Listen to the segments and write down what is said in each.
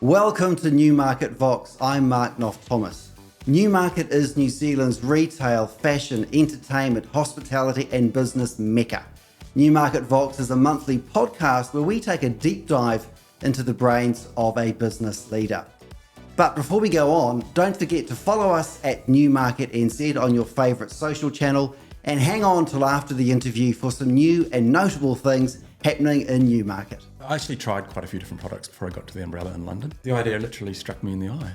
Welcome to Newmarket Vox. I'm Mark Knopf-Thomas. Newmarket is New Zealand's retail, fashion, entertainment, hospitality and business mecca. Newmarket Vox is a monthly podcast where we take a deep dive into the brains of a business leader. But before we go on, don't forget to follow us at Newmarket NZ on your favourite social channel and hang on till after the interview for some new and notable things happening in Newmarket. I actually tried quite a few different products before I got to the umbrella in London. The idea literally struck me in the eye,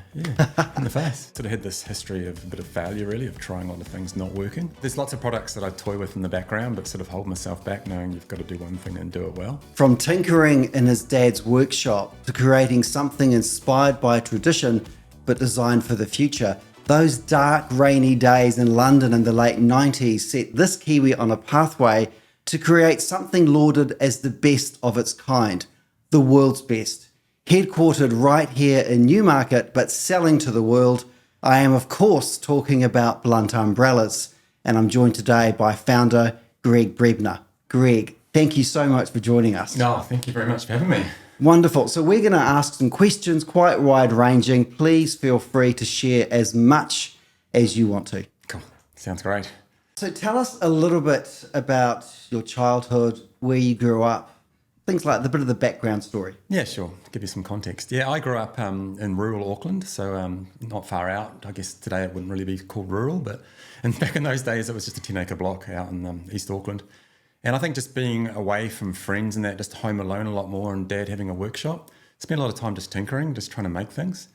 in the face. Sort of had this history of a bit of failure really, of trying a lot of things not working. There's lots of products that I toy with in the background, but sort of hold myself back knowing you've got to do one thing and do it well. From tinkering in his dad's workshop to creating something inspired by tradition but designed for the future, those dark, rainy days in London in the late 90s set this Kiwi on a pathway to create something lauded as the best of its kind, the world's best. Headquartered right here in Newmarket, but selling to the world, I am of course talking about Blunt Umbrellas, and I'm joined today by founder Greig Brebner. Greg, thank you so much for joining us. No, thank you very much for having me. Wonderful. So we're going to ask some questions, quite wide-ranging. Please feel free to share as much as you want to. Cool. Sounds great. So tell us a little bit about your childhood, where you grew up, things like the bit of the background story. Yeah, sure. Give you some context. Yeah, I grew up in rural Auckland, so not far out. I guess today it wouldn't really be called rural, but back in those days it was just a 10-acre block out in East Auckland. And I think just being away from friends and that, just home alone a lot more, and Dad having a workshop, spent a lot of time just tinkering, just trying to make things.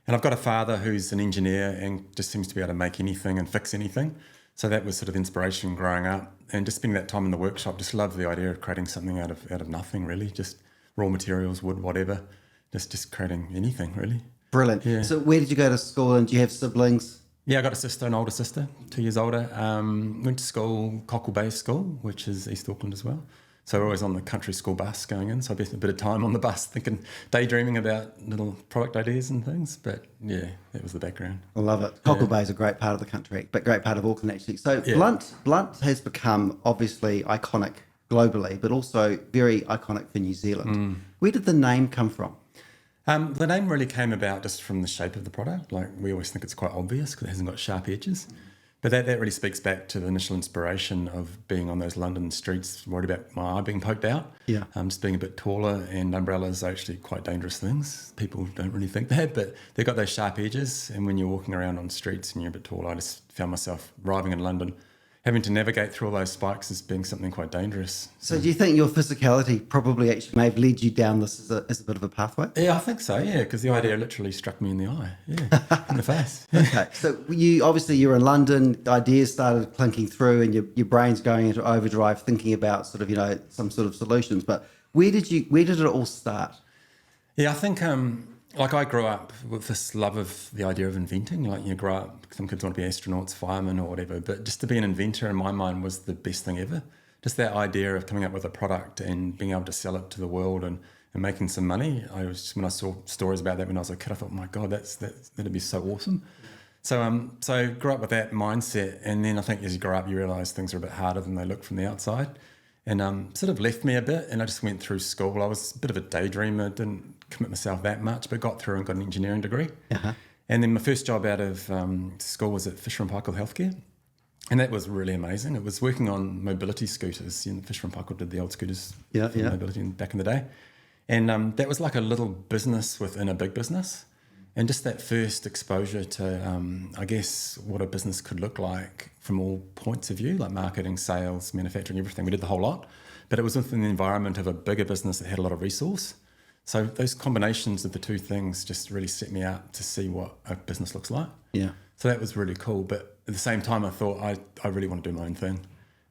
And I've got a father who's an engineer and just seems to be able to make anything and fix anything. So that was sort of inspiration growing up, and just spending that time in the workshop, just loved the idea of creating something out of nothing really, just raw materials, wood, whatever, just creating anything really. Brilliant. Yeah. So where did you go to school, and do you have siblings? Yeah, I got a sister, an older sister, 2 years older. Went to school, Cockle Bay School, which is East Auckland as well. So we're always on the country school bus going in. So I spent a bit of time on the bus daydreaming about little product ideas and things. But yeah, that was the background. I love it. Cockle Bay is a great part of the country, but great part of Auckland actually. So Yeah. Blunt has become obviously iconic globally, but also very iconic for New Zealand. Where did the name come from? The name really came about just from the shape of the product. Like, we always think it's quite obvious because it hasn't got sharp edges. But that really speaks back to the initial inspiration of being on those London streets, worried about my eye being poked out. Yeah. Just being a bit taller, and umbrellas are actually quite dangerous things. People don't really think that, but they've got those sharp edges. And when you're walking around on streets and you're a bit taller, I just found myself arriving in London, having to navigate through all those spikes as being something quite dangerous. So do you think your physicality probably actually may have led you down this as a bit of a pathway? Yeah, I think so, yeah, because the idea literally struck me in the eye, in the face. Okay, so you're in London, the ideas started clinking through, and your brain's going into overdrive thinking about sort of, some sort of solutions. But where did it all start? Yeah, I think I grew up with this love of the idea of inventing. Like, you grow up, some kids want to be astronauts, firemen or whatever, but just to be an inventor in my mind was the best thing ever. Just that idea of coming up with a product and being able to sell it to the world and making some money. When I saw stories about that when I was a kid, I thought, oh my God, that'd be so awesome. So I grew up with that mindset, and then I think as you grow up, you realise things are a bit harder than they look from the outside, and sort of left me a bit. And I just went through school. I was a bit of a daydreamer, didn't commit myself that much, but got through and got an engineering degree. Uh-huh. And then my first job out of school was at Fisher & Paykel Healthcare, and that was really amazing. It was working on mobility scooters. Fisher & Paykel did the old scooters for mobility back in the day. And that was like a little business within a big business. And just that first exposure to, I guess, what a business could look like from all points of view, like marketing, sales, manufacturing, everything. We did the whole lot. But it was within the environment of a bigger business that had a lot of resource. So those combinations of the two things just really set me out to see what a business looks like. Yeah. So that was really cool. But at the same time, I thought I really want to do my own thing.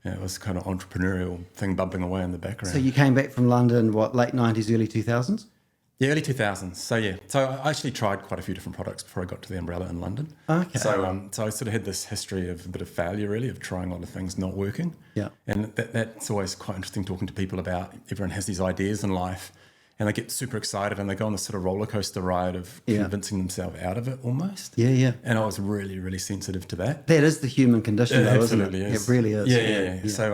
Yeah, it was kind of entrepreneurial thing bubbling away in the background. So you came back from London, late 90s, early 2000s? Yeah, early 2000s. So I actually tried quite a few different products before I got to the umbrella in London. Okay. So I sort of had this history of a bit of failure, really, of trying a lot of things not working. Yeah. And that's always quite interesting talking to people about. Everyone has these ideas in life, and they get super excited and they go on this sort of roller coaster ride of convincing themselves out of it almost. Yeah. And I was really, really sensitive to that. That is the human condition, though, isn't it? Absolutely is. It really is. Yeah. So,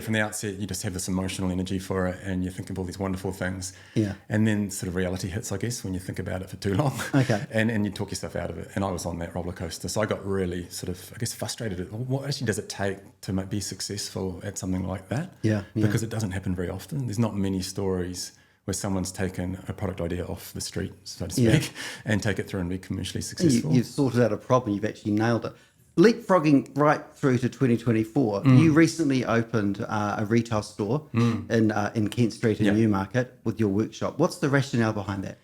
from the outset, you just have this emotional energy for it and you think of all these wonderful things. Yeah. And then sort of reality hits, I guess, when you think about it for too long. Okay. And you talk yourself out of it. And I was on that roller coaster. So I got really sort of, I guess, frustrated at what actually does it take to be successful at something like that? Yeah. Because it doesn't happen very often. There's not many stories where someone's taken a product idea off the street, so to speak, and take it through and be commercially successful. You've sorted out a problem. You've actually nailed it. Leapfrogging right through to 2024, you recently opened a retail store in Kent Street in Newmarket with your workshop. What's the rationale behind that?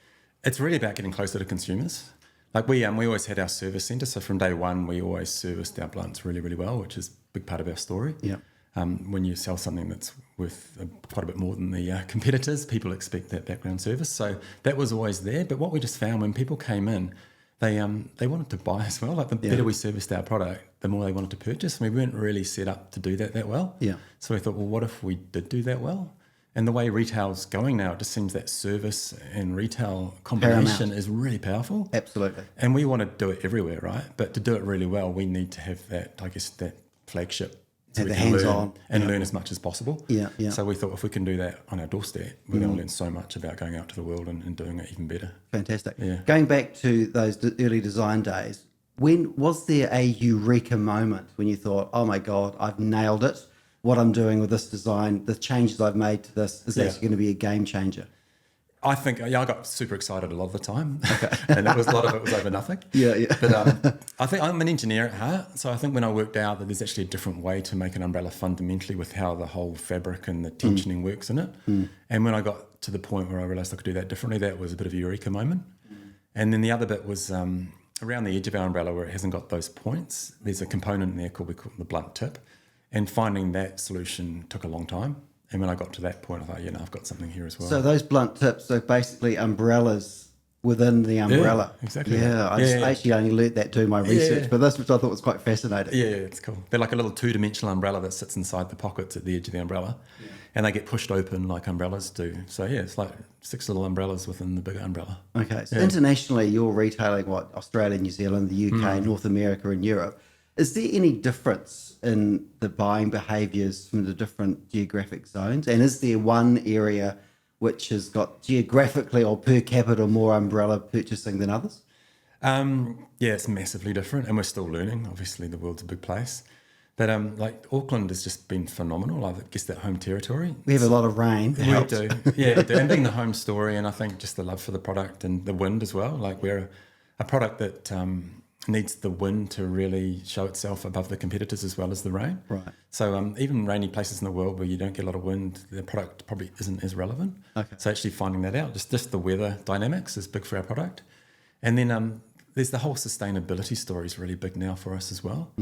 It's really about getting closer to consumers. Like we always had our service centre, so from day one we always serviced our blunts really, really well, which is a big part of our story. Yeah. When you sell something that's worth quite a bit more than the competitors, people expect that background service. So that was always there. But what we just found when people came in, they wanted to buy as well. Like the better we serviced our product, the more they wanted to purchase. And we weren't really set up to do that well. Yeah. So we thought, well, what if we did do that well? And the way retail's going now, it just seems that service and retail combination is really powerful. Absolutely. And we want to do it everywhere, right? But to do it really well, we need to have that, I guess, that flagship. So have we the can hands-on. learn as much as possible. Yeah. So we thought if we can do that on our doorstep, we're going to learn so much about going out to the world and doing it even better. Fantastic. Yeah. Going back to those early design days, when was there a eureka moment when you thought, oh my God, I've nailed it? What I'm doing with this design, the changes I've made to this is actually going to be a game changer. I think, I got super excited a lot of the time. Okay. And a lot of it was over nothing. Yeah. But I think I'm an engineer at heart. So I think when I worked out that there's actually a different way to make an umbrella fundamentally with how the whole fabric and the tensioning works in it. And when I got to the point where I realised I could do that differently, that was a bit of a eureka moment. And then the other bit was around the edge of our umbrella where it hasn't got those points. There's a component in there we call the blunt tip. And finding that solution took a long time. And when I got to that point, I thought, I've got something here as well. So those blunt tips are basically umbrellas within the umbrella. Yeah, exactly. Yeah, I actually only learnt that doing my research, but this, which I thought was quite fascinating. Yeah, it's cool. They're like a little two-dimensional umbrella that sits inside the pockets at the edge of the umbrella. Yeah. And they get pushed open like umbrellas do. So, it's like 6 little umbrellas within the bigger umbrella. Okay, so internationally, you're retailing Australia, New Zealand, the UK, North America and Europe. Is there any difference in the buying behaviours from the different geographic zones? And is there one area which has got geographically or per capita more umbrella purchasing than others? It's massively different, and we're still learning. Obviously, the world's a big place. But Auckland has just been phenomenal. I guess that home territory. We have a lot of rain. We do. Yeah, we do. And being the home story, and I think just the love for the product and the wind as well. Like we're a product that needs the wind to really show itself above the competitors as well as the rain. Right. So even rainy places in the world where you don't get a lot of wind, the product probably isn't as relevant. Okay. So actually finding that out, just the weather dynamics is big for our product. And then there's the whole sustainability story is really big now for us as well.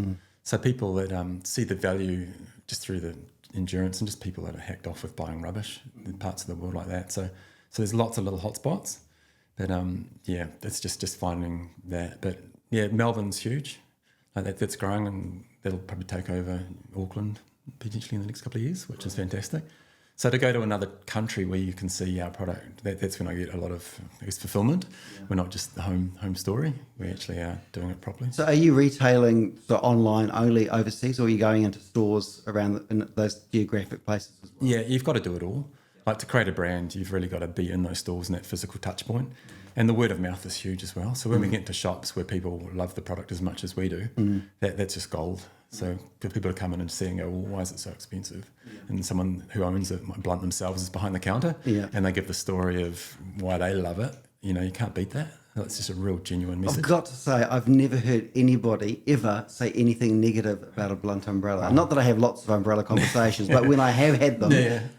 So people that see the value just through the endurance and just people that are hacked off with buying rubbish in parts of the world like that. So there's lots of little hotspots. But it's just finding that. But yeah, Melbourne's huge. That's growing and that'll probably take over Auckland potentially in the next couple of years, which is fantastic. So to go to another country where you can see our product, that's when I get a lot of, fulfillment. Yeah. We're not just the home story. We actually are doing it properly. So are you retailing online only overseas, or are you going into stores around in those geographic places as well? Yeah, you've got to do it all. Like to create a brand, you've really got to be in those stores and that physical touch point. And the word of mouth is huge as well. So when we get into shops where people love the product as much as we do, that's just gold. So for people to come in and see and go, well, why is it so expensive? Yeah. And someone who owns it, might blunt themselves, is behind the counter, and they give the story of why they love it. You can't beat that. That's just a real genuine message. I've got to say, I've never heard anybody ever say anything negative about a blunt umbrella. Not that I have lots of umbrella conversations, but when I have had them,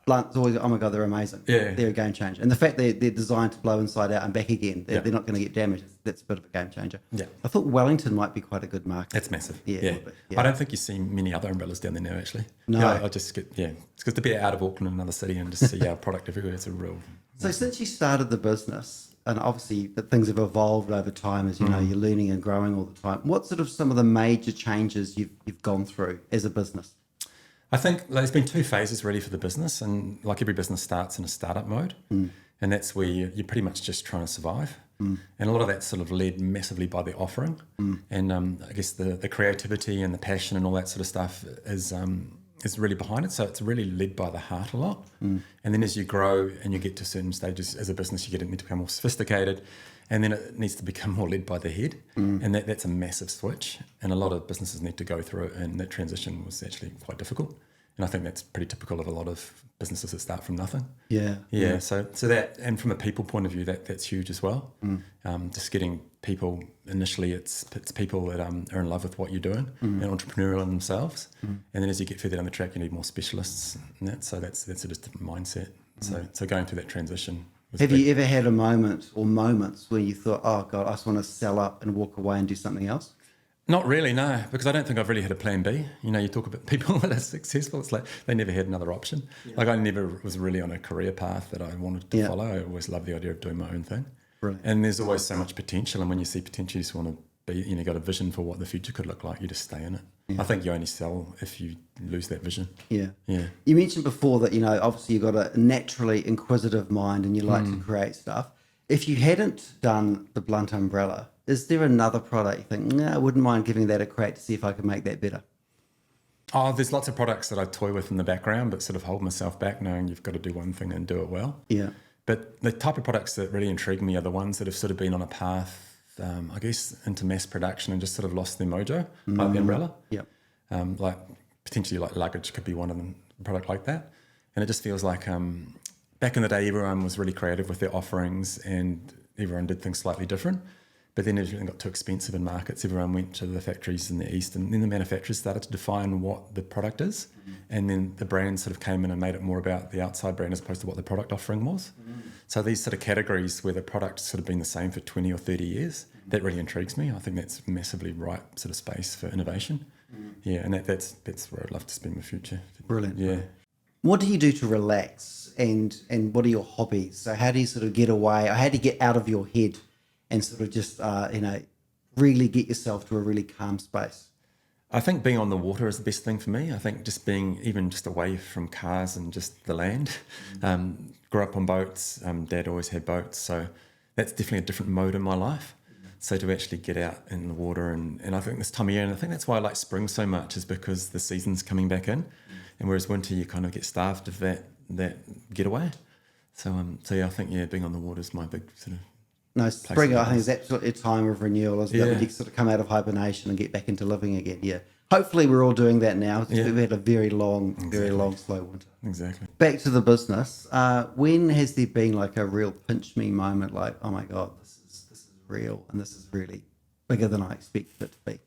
blunt's always, oh my God, they're amazing. Yeah. They're a game changer. And the fact that they're designed to blow inside out and back again, they're not going to get damaged. That's a bit of a game changer. Yeah. I thought Wellington might be quite a good market. That's massive. Yeah. I don't think you see many other umbrellas down there now, actually. No. I just get, it's good to be out of Auckland, another city, and just see our product everywhere. It's a real... So since you started the business, and obviously that things have evolved over time, as you know, you're learning and growing all the time. What sort of some of the major changes you've gone through as a business? I think there's been two phases really for the business, and like every business starts in a startup mode, and that's where you're pretty much just trying to survive. And a lot of that's sort of led massively by the offering, and I guess the creativity and the passion and all that sort of stuff is really behind it. So it's really led by the heart a lot. And then as you grow and you get to certain stages as a business, you need to become more sophisticated, and then it needs to become more led by the head. And that's a massive switch. And a lot of businesses need to go through it, and that transition was actually quite difficult. And I think that's pretty typical of a lot of businesses that start from nothing. Yeah. So that, and from a people point of view, that's huge as well. Just getting people, initially it's people that are in love with what you're doing and entrepreneurial in themselves. And then as you get further down the track, you need more specialists and that. So that's a different mindset. So going through that transition. Have you ever had a moment or moments where you thought, oh God, I just want to sell up and walk away and do something else? Not really, no, because I don't think I've really had a plan B. You know, you talk about people that are successful, it's like they never had another option. Like I never was really on a career path that I wanted to follow. I always loved the idea of doing my own thing. Brilliant. And there's always so much potential, and when you see potential, you just want to be, you got a vision for what the future could look like, you just stay in it. I think you only sell if you lose that vision. Yeah. You mentioned before that, obviously you've got a naturally inquisitive mind and you like to create stuff. If you hadn't done the blunt umbrella, is there another product you think, I wouldn't mind giving that a crack to see if I could make that better? Oh, there's lots of products that I toy with in the background, but sort of hold myself back knowing you've got to do one thing and do it well. Yeah. But the type of products that really intrigue me are the ones that have sort of been on a path, I guess, into mass production and just sort of lost their mojo, like the umbrella. Yep. Like potentially like luggage could be one of them, a product like that. And it just feels like back in the day, everyone was really creative with their offerings and everyone did things slightly different. But then everything got too expensive in markets. Everyone went to the factories in the East, and then the manufacturers started to define what the product is. And then the brands sort of came in and made it more about the outside brand as opposed to what the product offering was. So these sort of categories where the product's sort of been the same for 20 or 30 years, that really intrigues me. I think that's massively ripe sort of space for innovation. Yeah, and that's where I'd love to spend my future. Brilliant. Yeah. What do you do to relax, and what are your hobbies? So how do you sort of get away, or how do you get out of your head and sort of just, really get yourself to a really calm space? I think being on the water is the best thing for me. I think just being even just away from cars and just the land. Grew up on boats. Dad always had boats. So that's definitely a different mode in my life. So to actually get out in the water, and I think this time of year, and I think that's why I like spring so much, is because the season's coming back in. And whereas winter, you kind of get starved of that getaway. So yeah, I think, being on the water is my big sort of... No, spring, I think, is absolutely a time of renewal, isn't it? When you sort of come out of hibernation and get back into living again. Yeah. Hopefully we're all doing that now. We've had a very long, slow winter. Exactly. Back to the business. When has there been like a real pinch me moment, like, oh my God, this is real and this is really bigger than I expected it to be?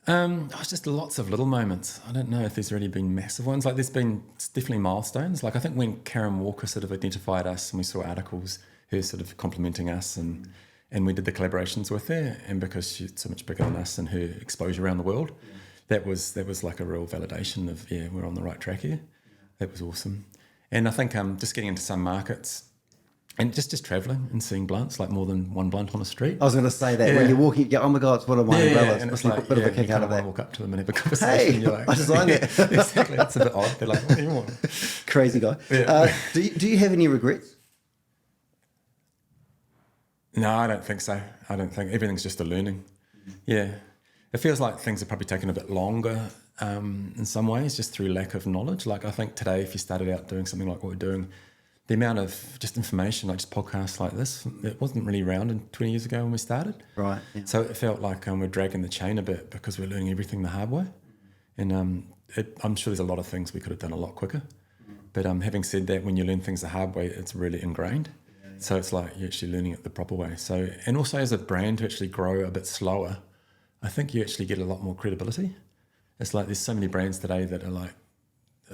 It's just lots of little moments. I don't know if there's really been massive ones. Like there's been definitely milestones. Like I think when Karen Walker sort of identified us and we saw articles, her sort of complimenting us, and we did the collaborations with her, and because she's so much bigger than us and her exposure around the world, that was like a real validation of, we're on the right track here. That was awesome. And I think just getting into some markets and just travelling and seeing blunts, like more than one blunt on a street. I was going to say that when you're walking, you go, oh my God, it's one of my umbrellas. And it's like, a bit of a kick out of that. Walk up to them and have a conversation. Hey, you're like, I designed it. Exactly, that's a bit odd. They're like, what do you want? Crazy guy. Do you have any regrets? No, I don't think so. I don't think everything's just a learning. Yeah. It feels like things have probably taken a bit longer in some ways, just through lack of knowledge. Like I think today, if you started out doing something like what we're doing, the amount of just information, like just podcasts like this, it wasn't really around 20 years ago when we started. Right. Yeah. So it felt like we're dragging the chain a bit because we're learning everything the hard way. And I'm sure there's a lot of things we could have done a lot quicker. But having said that, when you learn things the hard way, it's really ingrained. So it's like you're actually learning it the proper way. So, and also as a brand to actually grow a bit slower, I think you actually get a lot more credibility. It's like there's so many brands today that are like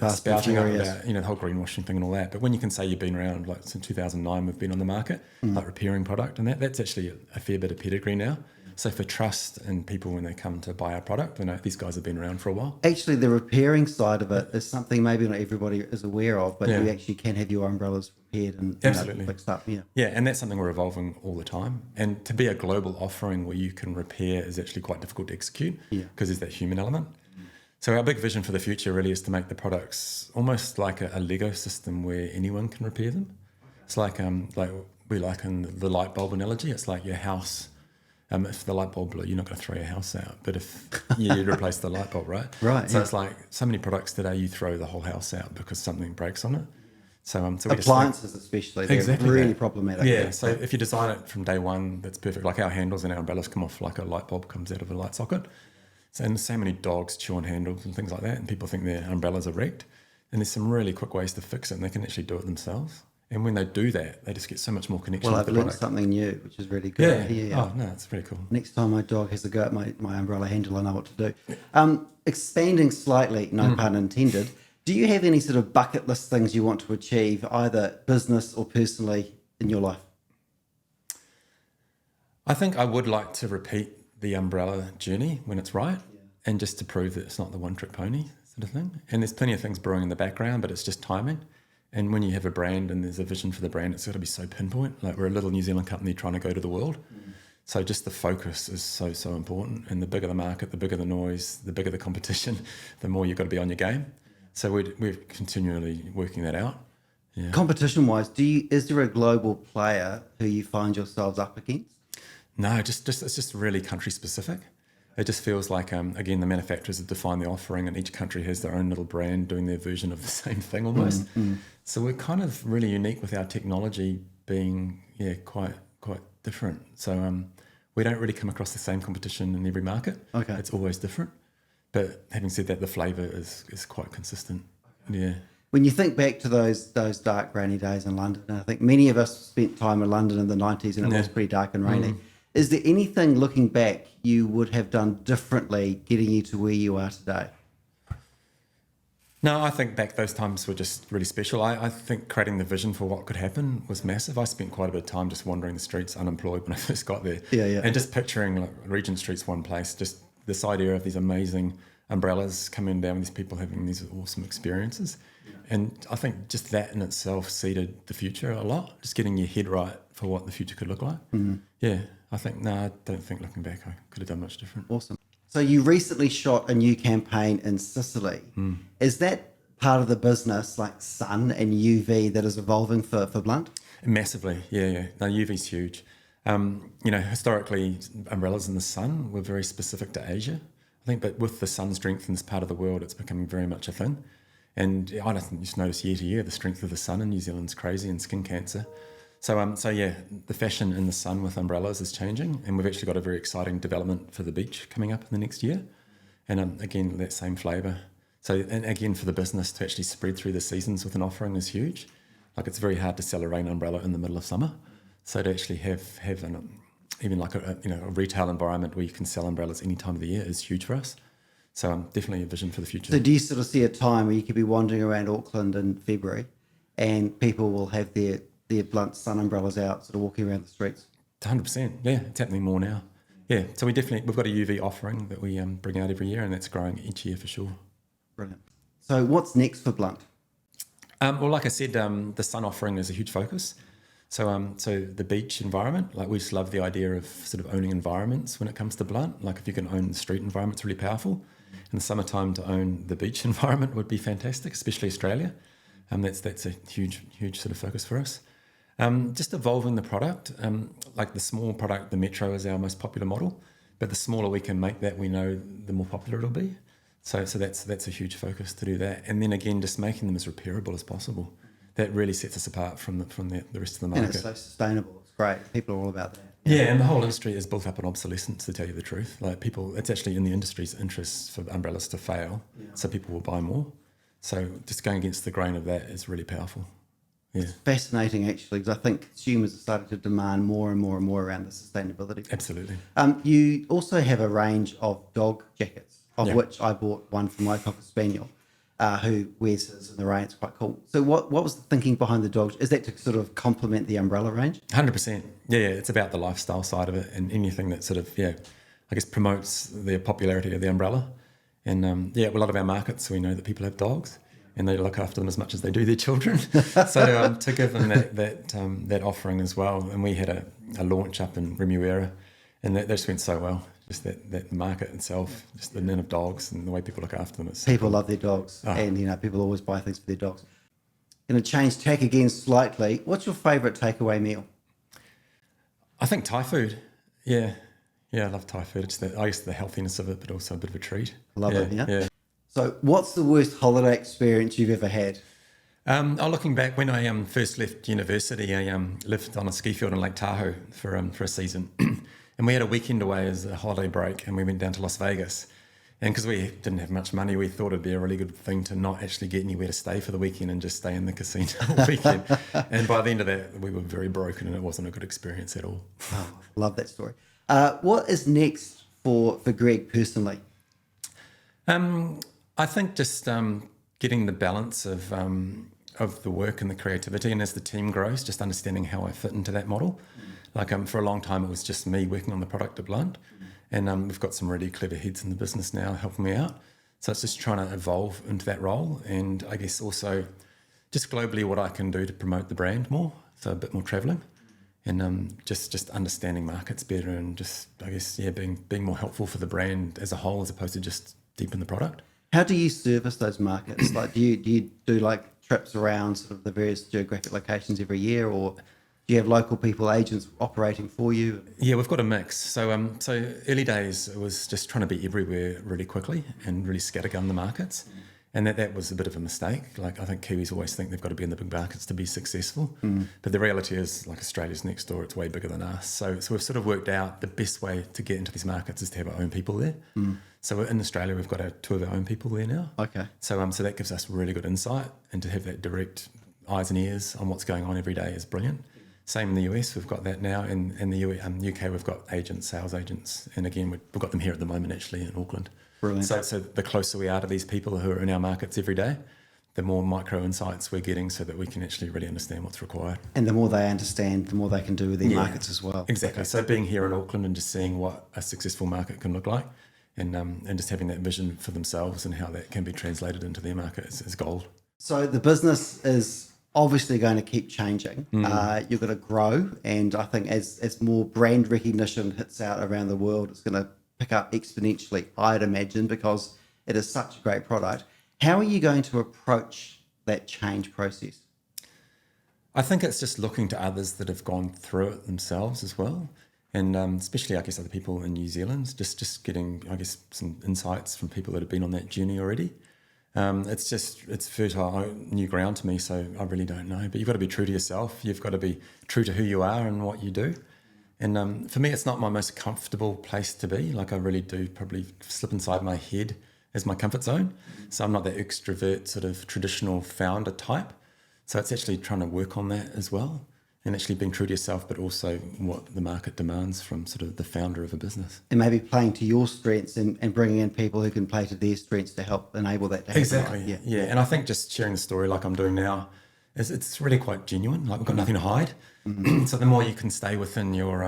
spouting up about, the whole greenwashing thing and all that. But when you can say you've been around, like since 2009, we've been on the market, like repairing product and that's actually a fair bit of pedigree now. So for trust and people when they come to buy our product, these guys have been around for a while. Actually, the repairing side of it is something maybe not everybody is aware of, but you actually can have your umbrellas repaired and fixed up. Yeah, and that's something we're evolving all the time. And to be a global offering where you can repair is actually quite difficult to execute because there's that human element. So our big vision for the future really is to make the products almost like a Lego system where anyone can repair them. It's like we liken the light bulb analogy. It's like your house. If the light bulb blew, you're not going to throw your house out. But if you replace the light bulb, right? Right. So it's like so many products today, you throw the whole house out because something breaks on it. So appliances especially, they're exactly really problematic. Yeah. So if you design it from day one, that's perfect. Like our handles and our umbrellas come off like a light bulb comes out of a light socket. And so many dogs chew on handles and things like that, and people think their umbrellas are wrecked. And there's some really quick ways to fix it, and they can actually do it themselves. And when they do that, they just get so much more connection Well, with I've the learned product. something new, which is really good. Yeah. Oh, no, it's really cool. Next time my dog has a go at my umbrella handle, I know what to do. Expanding slightly, no pun intended, do you have any sort of bucket list things you want to achieve, either business or personally, in your life? I think I would like to repeat the umbrella journey when it's right, and just to prove that it's not the one-trick pony sort of thing. And there's plenty of things brewing in the background, but it's just timing. And when you have a brand and there's a vision for the brand, it's got to be so pinpoint. Like we're a little New Zealand company trying to go to the world. So just the focus is so, so important. And the bigger the market, the bigger the noise, the bigger the competition, the more you've got to be on your game. So we're continually working that out. Yeah. Competition-wise, is there a global player who you find yourselves up against? No, just it's just really country specific. It just feels like, again, the manufacturers have defined the offering and each country has their own little brand doing their version of the same thing almost. So we're kind of really unique with our technology being, quite different. So we don't really come across the same competition in every market. Okay. It's always different. But having said that, the flavour is quite consistent. Yeah. When you think back to those dark, rainy days in London, and I think many of us spent time in London in the 90s and it was pretty dark and rainy. Is there anything looking back you would have done differently getting you to where you are today? No, I think back those times were just really special. I think creating the vision for what could happen was massive. I spent quite a bit of time just wandering the streets unemployed when I first got there. Yeah. And just picturing like Regent Street's one place, just this idea of these amazing umbrellas coming down, these people having these awesome experiences. And I think just that in itself seeded the future a lot, just getting your head right for what the future could look like. Yeah, I don't think looking back I could have done much different. Awesome. So you recently shot a new campaign in Sicily. Is that part of the business, like sun and UV, that is evolving for Blunt? Massively, yeah. No, UV's huge. Historically, umbrellas in the sun were very specific to Asia, I think, but with the sun's strength in this part of the world, it's becoming very much a thing. And I don't just notice year to year, the strength of the sun in New Zealand's crazy, and skin cancer. So the fashion in the sun with umbrellas is changing, and we've actually got a very exciting development for the beach coming up in the next year. And again, that same flavour. So, and again, for the business to actually spread through the seasons with an offering is huge. Like it's very hard to sell a rain umbrella in the middle of summer. So to actually have even like a retail environment where you can sell umbrellas any time of the year is huge for us. So definitely a vision for the future. So do you sort of see a time where you could be wandering around Auckland in February and people will have their Blunt sun umbrellas out, sort of walking around the streets? 100%. Yeah, it's happening more now. Yeah, so we've got a UV offering that we bring out every year, and that's growing each year for sure. Brilliant. So what's next for Blunt? Well, like I said, the sun offering is a huge focus. So the beach environment, like we just love the idea of sort of owning environments when it comes to Blunt. Like if you can own the street environment, it's really powerful. In the summertime, to own the beach environment would be fantastic, especially Australia. That's a huge sort of focus for us. Just evolving the product. Like the small product, the Metro is our most popular model, but the smaller we can make that, we know the more popular it'll be. So that's a huge focus to do that. And then again, just making them as repairable as possible. That really sets us apart from the rest of the market. And it's so sustainable. It's great. People are all about that. Yeah, and the whole industry is built up on obsolescence, to tell you the truth. Like it's actually in the industry's interest for umbrellas to fail, so people will buy more. So just going against the grain of that is really powerful. Yeah. It's fascinating, actually, because I think consumers are starting to demand more and more and more around the sustainability. Absolutely. You also have a range of dog jackets, of which I bought one for my Cocker Spaniel, who wears his in the rain. It's quite cool. So what was the thinking behind the dogs? Is that to sort of complement the umbrella range? 100%. Yeah, it's about the lifestyle side of it and anything that sort of, I guess promotes the popularity of the umbrella. And a lot of our markets, we know that people have dogs and they look after them as much as they do their children. So to give them that offering as well. And we had a launch up in Remuera, and that just went so well. Just that market itself, just the nin of dogs and the way people look after them. People love their dogs, and people always buy things for their dogs. Going to change tack again slightly. What's your favourite takeaway meal? I think Thai food. Yeah, I love Thai food. It's I guess the healthiness of it, but also a bit of a treat. Love it. Yeah. So, what's the worst holiday experience you've ever had? Looking back, when I first left university, I lived on a ski field in Lake Tahoe for a season. And we had a weekend away as a holiday break, and we went down to Las Vegas. And because we didn't have much money, we thought it'd be a really good thing to not actually get anywhere to stay for the weekend and just stay in the casino all weekend. And by the end of that, we were very broken, and it wasn't a good experience at all. Oh, love that story. What is next for Greig personally? I think just getting the balance of the work and the creativity, and as the team grows, just understanding how I fit into that model. Like for a long time, it was just me working on the product at Blunt, and we've got some really clever heads in the business now helping me out. So it's just trying to evolve into that role, and I guess also just globally what I can do to promote the brand more, so a bit more travelling, and just understanding markets better, and just I guess being more helpful for the brand as a whole as opposed to just deep in the product. How do you service those markets? Like, do you do like trips around sort of the various geographic locations every year, or do you have local people, agents operating for you? Yeah, we've got a mix. So early days, it was just trying to be everywhere really quickly and really scattergun the markets. And that was a bit of a mistake. Like, I think Kiwis always think they've got to be in the big markets to be successful. But the reality is, like, Australia's next door, it's way bigger than us. So we've sort of worked out the best way to get into these markets is to have our own people there. So in Australia, we've got two of our own people there now. Okay. So that gives us really good insight, and to have that direct eyes and ears on what's going on every day is brilliant. Same in the US, we've got that now. And in the UK, we've got agents, sales agents. And again, we've got them here at the moment, actually, in Auckland. Brilliant. So the closer we are to these people who are in our markets every day, the more micro insights we're getting so that we can actually really understand what's required. And the more they understand, the more they can do with their markets as well. Exactly. Okay. So being here in Auckland and just seeing what a successful market can look like, and just having that vision for themselves and how that can be translated into their market is gold. So the business is obviously going to keep changing. You're going to grow, and I think as more brand recognition hits out around the world, it's going to pick up exponentially, I'd imagine, because it is such a great product. How are you going to approach that change process? I think it's just looking to others that have gone through it themselves as well. And especially, I guess, other people in New Zealand, just getting, I guess, some insights from people that have been on that journey already. It's fertile, new ground to me, so I really don't know. But you've got to be true to yourself. You've got to be true to who you are and what you do. And for me, it's not my most comfortable place to be. Like, I really do probably slip inside my head as my comfort zone. So I'm not that extrovert, sort of traditional founder type. So it's actually trying to work on that as well, and actually being true to yourself, but also what the market demands from sort of the founder of a business. And maybe playing to your strengths and bringing in people who can play to their strengths to help enable that to happen. Exactly. Right? Yeah. And I think just sharing the story like I'm doing now, it's really quite genuine. Like, we've got nothing to hide. So the more you can stay within your,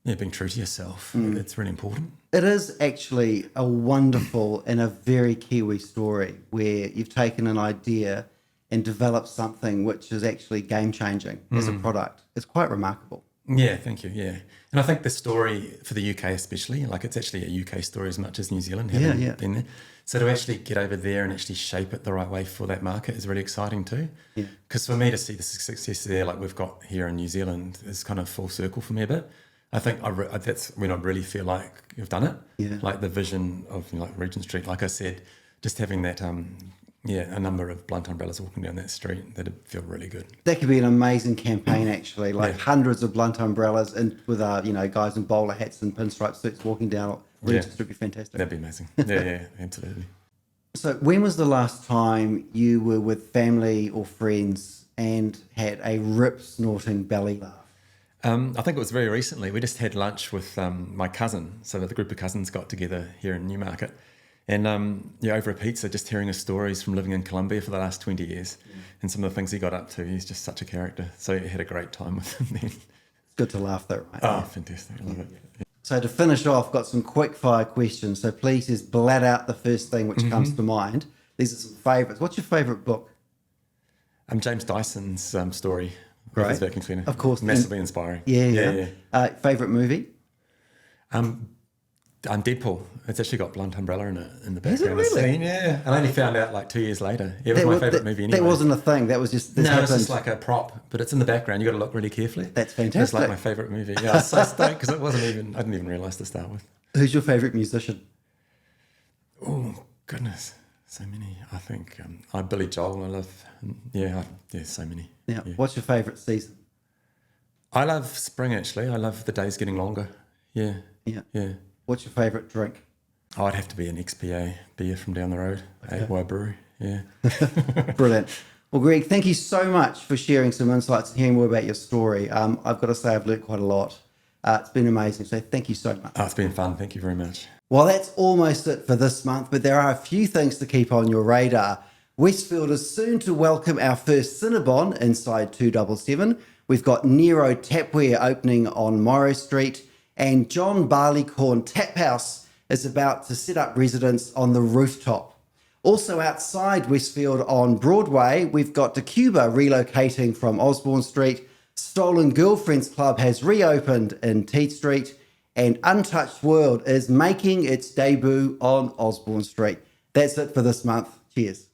being true to yourself, it's really important. It is actually a wonderful and a very Kiwi story where you've taken an idea and developed something which is actually game-changing as a product. It's quite remarkable. Yeah, thank you, yeah. And I think the story for the UK especially, like, it's actually a UK story as much as New Zealand having been there. So to actually get over there and actually shape it the right way for that market is really exciting too. Because for me to see the success there, like we've got here in New Zealand, is kind of full circle for me a bit. I think that's when I really feel like you've done it. Yeah. Like the vision of, like, Regent Street, like I said, just having that, a number of Blunt umbrellas walking down that street, that'd feel really good. That could be an amazing campaign, actually. Like hundreds of Blunt umbrellas and with guys in bowler hats and pinstripe suits walking down Regent Street would be fantastic. That'd be amazing. Yeah, absolutely. So when was the last time you were with family or friends and had a rip-snorting belly laugh? I think it was very recently. We just had lunch with my cousin. So the group of cousins got together here in Newmarket. And over a pizza, just hearing his stories from living in Colombia for the last 20 years and some of the things he got up to. He's just such a character. So I had a great time with him then. It's good to laugh though, right? Oh, fantastic. I love it. Yeah. So to finish off, got some quick fire questions. So please just blat out the first thing which comes to mind. These are some favourites. What's your favourite book? James Dyson's story. Great. Vacuum cleaner. Of course. Massively inspiring. Yeah. Favourite movie? I'm Deadpool. It's actually got Blunt Umbrella in it in the Is it background. of the really? scene. Yeah, I only found out like 2 years later. It was my favourite movie anyway. That wasn't a thing. That was just, this No, it's happened. just like a prop, but it's in the background. You got to look really carefully. That's It's fantastic. like my favourite movie. Yeah, I was so stoked because I didn't even realise to start with. Who's your favourite musician? Oh goodness, so many. I think Billy Joel. I love. So many. Yeah. What's your favourite season? I love spring actually. I love the days getting longer. Yeah. Yeah. What's your favourite drink? Oh, I'd have to be an XPA beer from down the road, Aqua Brewery. Yeah. Brilliant. Well, Greig, thank you so much for sharing some insights and hearing more about your story. I've got to say I've learnt quite a lot. It's been amazing. So thank you so much. Oh, it's been fun. Thank you very much. Well, that's almost it for this month, but there are a few things to keep on your radar. Westfield is soon to welcome our first Cinnabon inside 277. We've got Nero Tapware opening on Morrow Street, and John Barleycorn Tap House is about to set up residence on the rooftop. Also outside Westfield on Broadway, we've got Decuba relocating from Osborne Street, Stolen Girlfriends Club has reopened in Teed Street, and Untouched World is making its debut on Osborne Street. That's it for this month. Cheers.